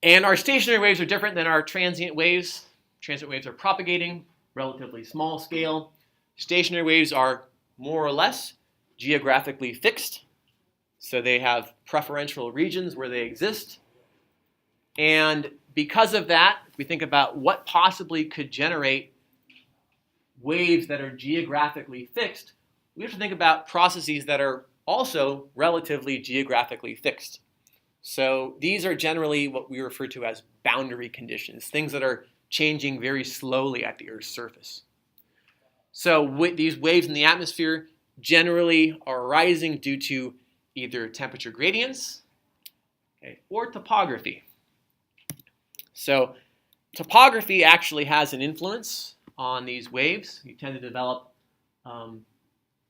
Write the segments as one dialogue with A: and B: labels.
A: And our stationary waves are different than our transient waves. Transient waves are propagating, relatively small scale. Stationary waves are more or less geographically fixed. So they have preferential regions where they exist. And because of that, if we think about what possibly could generate waves that are geographically fixed, we have to think about processes that are also relatively geographically fixed. So these are generally what we refer to as boundary conditions, things that are changing very slowly at the Earth's surface. So these waves in the atmosphere generally are rising due to either temperature gradients, okay, or topography. So topography actually has an influence on these waves. You tend to develop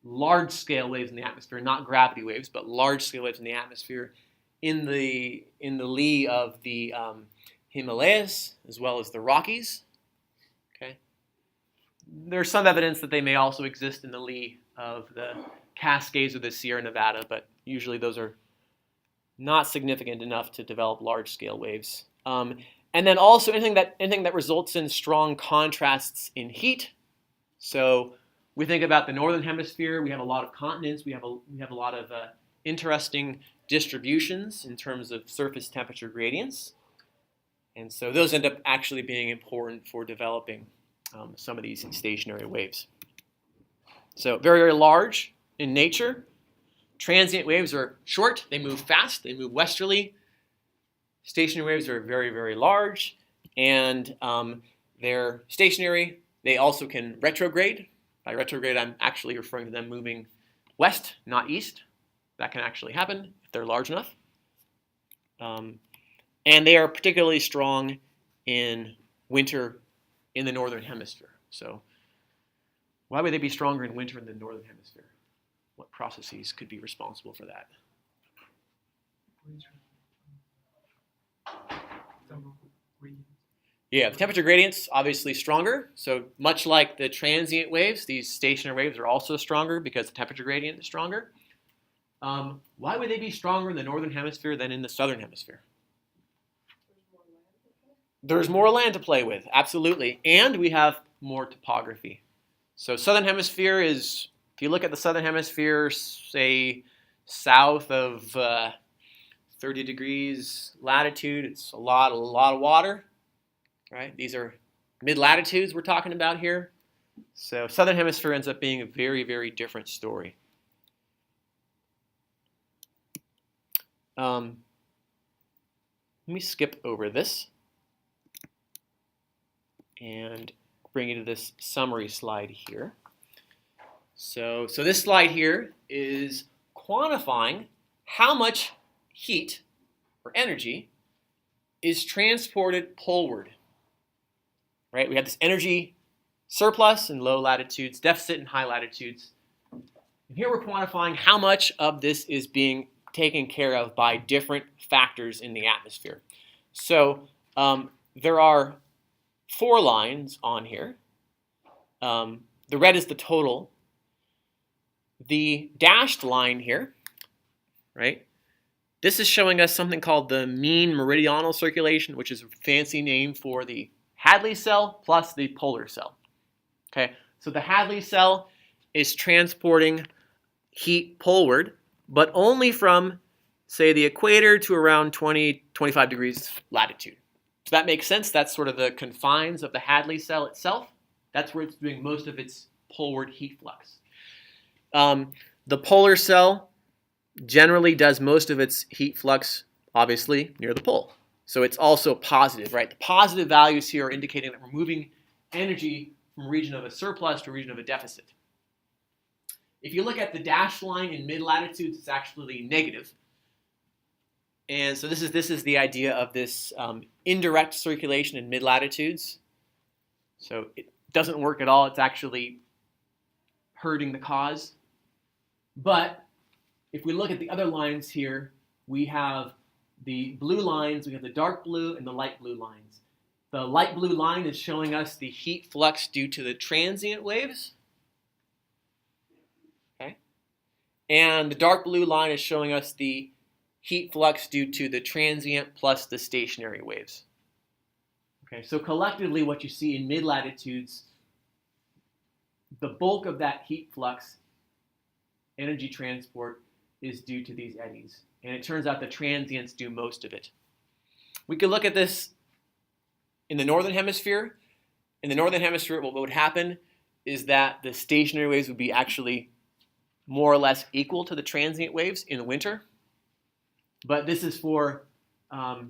A: large-scale waves in the atmosphere, not gravity waves, but large-scale waves in the atmosphere in the lee of the Himalayas as well as the Rockies. Okay. There's some evidence that they may also exist in the lee of the Cascades or the Sierra Nevada, but usually those are not significant enough to develop large-scale waves. And then also anything that results in strong contrasts in heat. So we think about the northern hemisphere. We have a lot of continents. We have a lot of interesting distributions in terms of surface temperature gradients. And so those end up actually being important for developing some of these stationary waves. So very, very large in nature. Transient waves are short. They move fast. They move westerly. Stationary waves are very, very large. And they're stationary. They also can retrograde. By retrograde, I'm actually referring to them moving west, not east. That can actually happen if they're large enough. And they are particularly strong in winter in the northern hemisphere. So why would they be stronger in winter in the northern hemisphere? What processes could be responsible for that? Yeah, the temperature gradient's obviously stronger. So much like the transient waves, these stationary waves are also stronger because the temperature gradient is stronger. Why would they be stronger in the northern hemisphere than in the southern hemisphere? There's more land to play with, absolutely. And we have more topography. So southern hemisphere is, if you look at the southern hemisphere, say south of 30 degrees latitude, it's a lot of water, right? These are mid-latitudes we're talking about here. So southern hemisphere ends up being a very, very different story. Let me skip over this and bring you to this summary slide here. So this slide here is quantifying how much heat or energy is transported poleward. Right? We have this energy surplus in low latitudes, deficit in high latitudes. And here we're quantifying how much of this is being taken care of by different factors in the atmosphere. So there are 4 lines on here. The red is the total. The dashed line here, right? This is showing us something called the mean meridional circulation, which is a fancy name for the Hadley cell plus the polar cell. Okay, so the Hadley cell is transporting heat poleward, but only from, say, the equator to around 20, 25 degrees latitude. So that makes sense. That's sort of the confines of the Hadley cell itself. That's where it's doing most of its poleward heat flux. The polar cell generally does most of its heat flux, obviously, near the pole. So it's also positive, right? The positive values here are indicating that we're moving energy from a region of a surplus to a region of a deficit. If you look at the dashed line in mid-latitudes, it's actually negative. And so this is the idea of this indirect circulation in mid-latitudes. So it doesn't work at all. It's actually hurting the cause. But if we look at the other lines here, we have the blue lines, we have the dark blue and the light blue lines. The light blue line is showing us the heat flux due to the transient waves. Okay? And the dark blue line is showing us the heat flux due to the transient plus the stationary waves. Okay, so collectively what you see in mid-latitudes, the bulk of that heat flux energy transport is due to these eddies. And it turns out the transients do most of it. We could look at this in the northern hemisphere. In the northern hemisphere, what would happen is that the stationary waves would be actually more or less equal to the transient waves in the winter. But this is for, I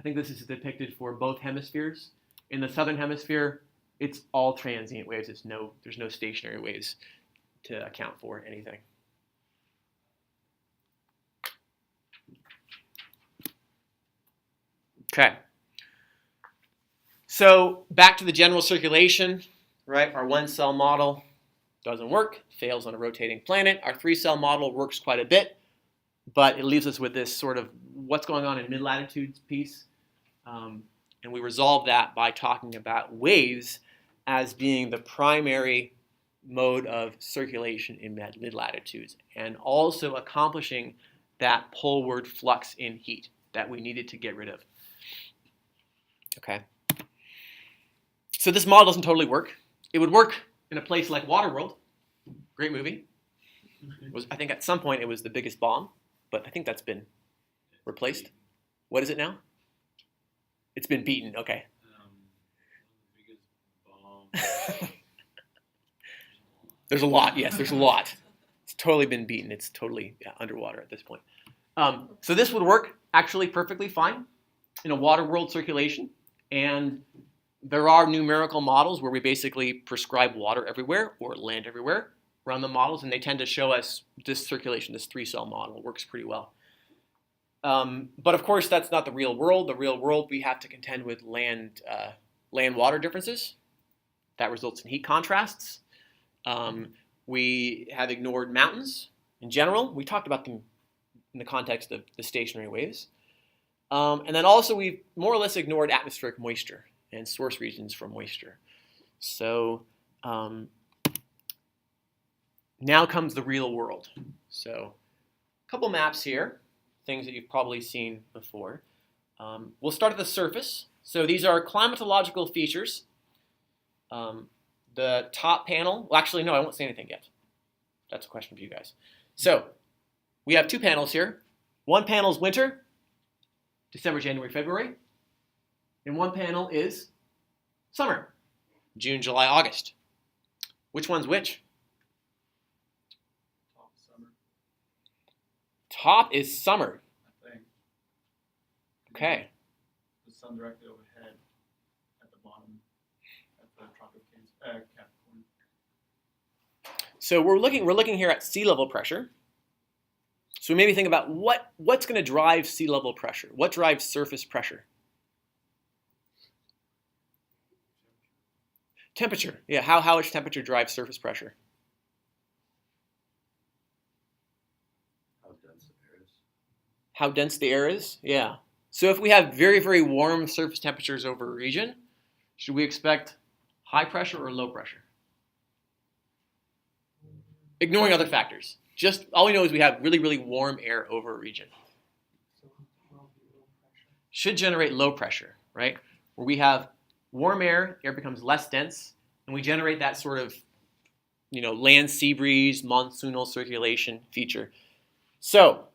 A: think this is depicted for both hemispheres. In the southern hemisphere, it's all transient waves. There's no stationary waves to account for anything. Okay. So back to the general circulation, right? Our one-cell model doesn't work, fails on a rotating planet. Our three-cell model works quite a bit, but it leaves us with this sort of what's going on in mid-latitudes piece. And we resolve that by talking about waves as being the primary mode of circulation in mid-latitudes, and also accomplishing that poleward flux in heat that we needed to get rid of. Okay. So this model doesn't totally work. It would work in a place like Waterworld. Great movie. I think at some point it was the biggest bomb, but I think that's been replaced. What is it now? It's been beaten. Okay.
B: Biggest bomb.
A: There's a lot. Yes, there's a lot. It's totally been beaten. It's totally underwater at this point. So this would work actually perfectly fine in a water world circulation. And there are numerical models where we basically prescribe water everywhere or land everywhere, run the models, and they tend to show us this circulation, this three-cell model works pretty well. But of course, that's not the real world. The real world, we have to contend with land-water differences. That results in heat contrasts. We have ignored mountains in general. We talked about them in the context of the stationary waves. And then also we've more or less ignored atmospheric moisture and source regions for moisture. So now comes the real world. So a couple maps here, things that you've probably seen before. We'll start at the surface. So these are climatological features. The top panel, well actually no, I won't say anything yet. That's a question for you guys. So we have two panels here. One panel is winter, December, January, February. And one panel is summer, June, July, August. Which one's which?
B: Top summer.
A: Top is summer.
B: I think.
A: Okay.
B: The sun directly overhead at the bottom at the Tropic Capricorn.
A: So we're looking here at sea level pressure. So we maybe think about what's going to drive sea level pressure? What drives surface pressure? Temperature. Yeah, how much temperature drives surface pressure?
C: How dense the air is.
A: How dense the air is? Yeah. So if we have very, very warm surface temperatures over a region, should we expect high pressure or low pressure? Ignoring other factors. Just all we know is we have really, really warm air over a region. Should generate low pressure, right? Where we have warm air becomes less dense, and we generate that sort of, land sea breeze, monsoonal circulation feature. So,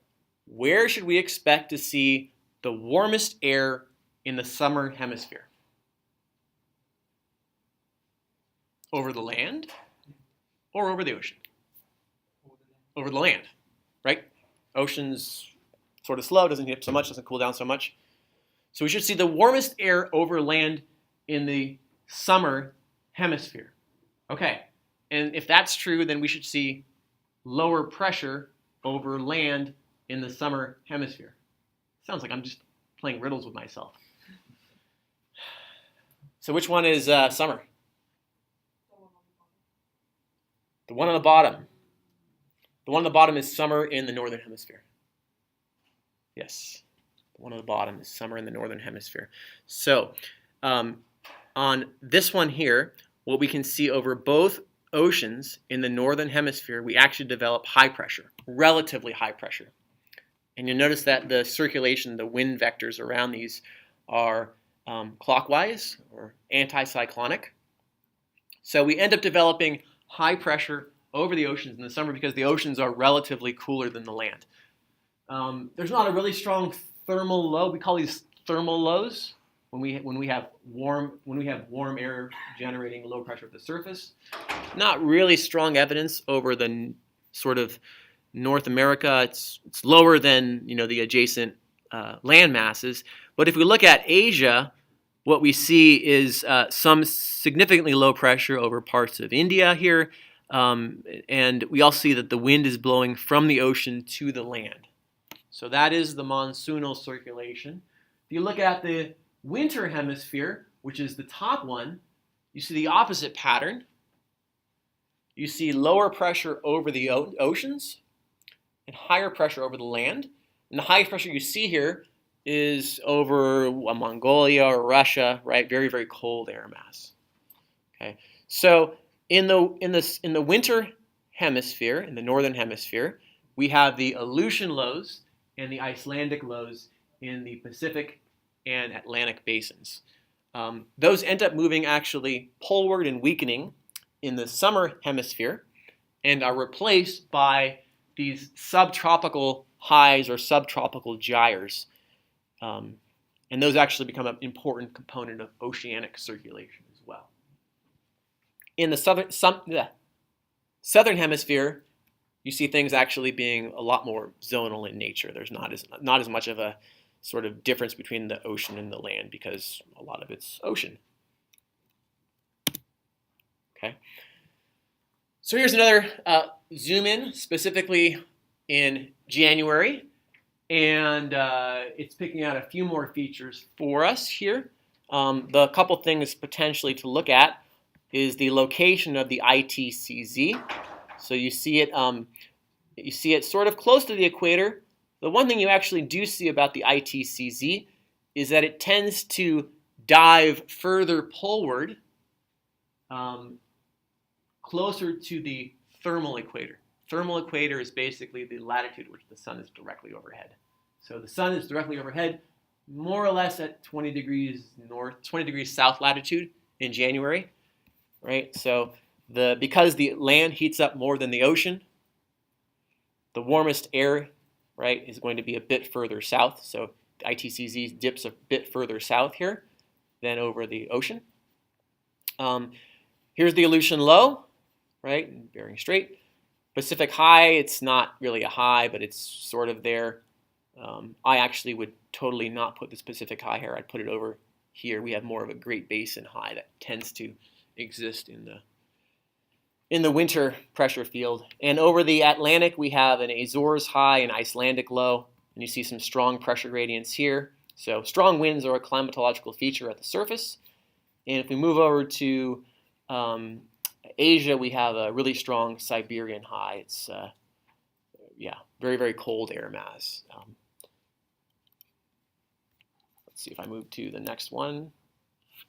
A: where should we expect to see the warmest air in the summer hemisphere? Over the land or over the ocean? Over the land, right? Ocean's sort of slow, doesn't heat up so much, doesn't cool down so much. So we should see the warmest air over land in the summer hemisphere. Okay, and if that's true, then we should see lower pressure over land in the summer hemisphere. Sounds like I'm just playing riddles with myself. So which one is summer? The one on the bottom. The one on the bottom is summer in the northern hemisphere. Yes, the one on the bottom is summer in the northern hemisphere. So on this one here, what we can see over both oceans in the northern hemisphere, we actually develop high pressure, relatively high pressure. And you'll notice that the circulation, the wind vectors around these are clockwise or anticyclonic. So we end up developing high pressure over the oceans in the summer because the oceans are relatively cooler than the land. There's not a really strong thermal low. We call these thermal lows when we have warm air generating low pressure at the surface. Not really strong evidence over the sort of North America. It's lower than the adjacent land masses. But if we look at Asia, what we see is some significantly low pressure over parts of India here, and we also see that the wind is blowing from the ocean to the land. So that is the monsoonal circulation. If you look at the winter hemisphere, which is the top one, you see the opposite pattern. You see lower pressure over the oceans and higher pressure over the land. And the highest pressure you see here is over Mongolia or Russia, right? Very, very cold air mass. Okay, so in the winter hemisphere, in the northern hemisphere, we have the Aleutian lows and the Icelandic lows in the Pacific and Atlantic basins. Those end up moving actually poleward and weakening in the summer hemisphere and are replaced by these subtropical highs or subtropical gyres. And those actually become an important component of oceanic circulation as well. In the southern hemisphere, you see things actually being a lot more zonal in nature. There's not as much of a sort of difference between the ocean and the land because a lot of it's ocean. Okay. So here's another zoom in, specifically in January. And it's picking out a few more features for us here. The couple things potentially to look at is the location of the ITCZ. So you see it sort of close to the equator. The one thing you actually do see about the ITCZ is that it tends to dive further poleward, closer to the thermal equator. Thermal equator is basically the latitude which the sun is directly overhead. So the sun is directly overhead, more or less at 20 degrees north, 20 degrees south latitude in January, right? So because the land heats up more than the ocean, the warmest air, right, is going to be a bit further south. So the ITCZ dips a bit further south here than over the ocean. Here's the Aleutian low, right, Bering Strait. Pacific high, it's not really a high, but it's sort of there. I actually would totally not put this Pacific high here. I'd put it over here. We have more of a Great Basin high that tends to exist in the winter pressure field. And over the Atlantic, we have an Azores high and Icelandic low, and you see some strong pressure gradients here. So strong winds are a climatological feature at the surface. And if we move over to Asia, we have a really strong Siberian high. It's very, very cold air mass. Let's see if I move to the next one.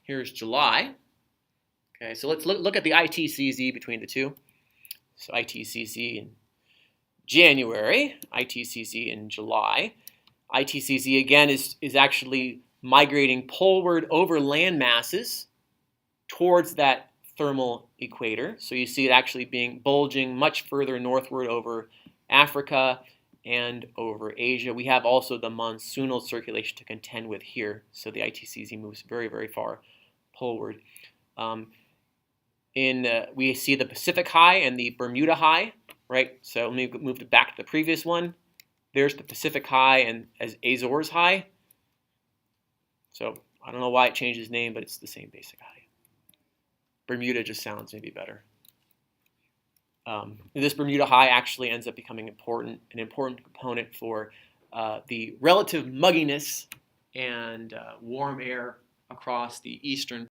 A: Here's July. Okay, so let's look at the ITCZ between the two. So ITCZ in January, ITCZ in July. ITCZ again is actually migrating poleward over land masses towards that thermal equator. So you see it actually bulging much further northward over Africa and over Asia. We have also the monsoonal circulation to contend with here. So the ITCZ moves very, very far poleward. We see the Pacific high and the Bermuda high, right? So let me move back to the previous one. There's the Pacific high and Azores high. So I don't know why it changed its name, but it's the same basic high. Bermuda just sounds maybe better. This Bermuda high actually ends up becoming an important component for the relative mugginess and warm air across the eastern